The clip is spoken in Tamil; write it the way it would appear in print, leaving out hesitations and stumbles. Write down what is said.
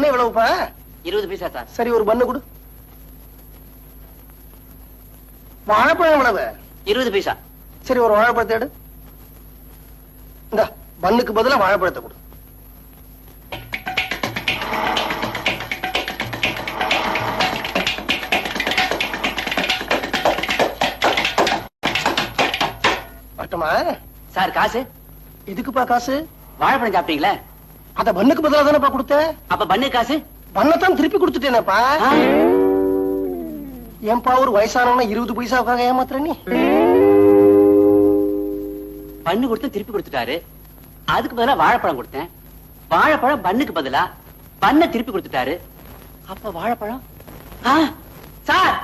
பண்ணு எவ்வளவுப்பா? 20 பைசா சார். சரி, ஒரு பண்ணு கொடு. வாழைப்பழம் எவ்வளவு? 20 பைசா. சரி, ஒரு வாழைப்பழத்தை எடு. இந்த பண்ணுக்கு பதிலா வாழைப்பழத்தை கொடு. பட்டமா சார் காசு? எதுக்குப்பா காசு? வாழைப்பழம் சாப்பிட்டீங்களா? அத பண்ணுக்கு பதிலா தானப்பா கொடுத்த. அப்ப பண்ணு காசு? பண்ணத்தான் திருப்பி கொடுத்துட்டேனப்பா. ஏன்பா ஒரு வயசானவன 20 பைசாவுக்காக ஏமாத்துற நீ? பண்ணு கொடுத்து திருப்பி கொடுத்துட்டாரு. அதுக்கு பதிலா வாழைப்பழம் கொடுத்தேன். வாழைப்பழம் பண்ணுக்கு பதிலா பண்ண திருப்பி கொடுத்துட்டாரு. அப்ப வாழைப்பழம் சார்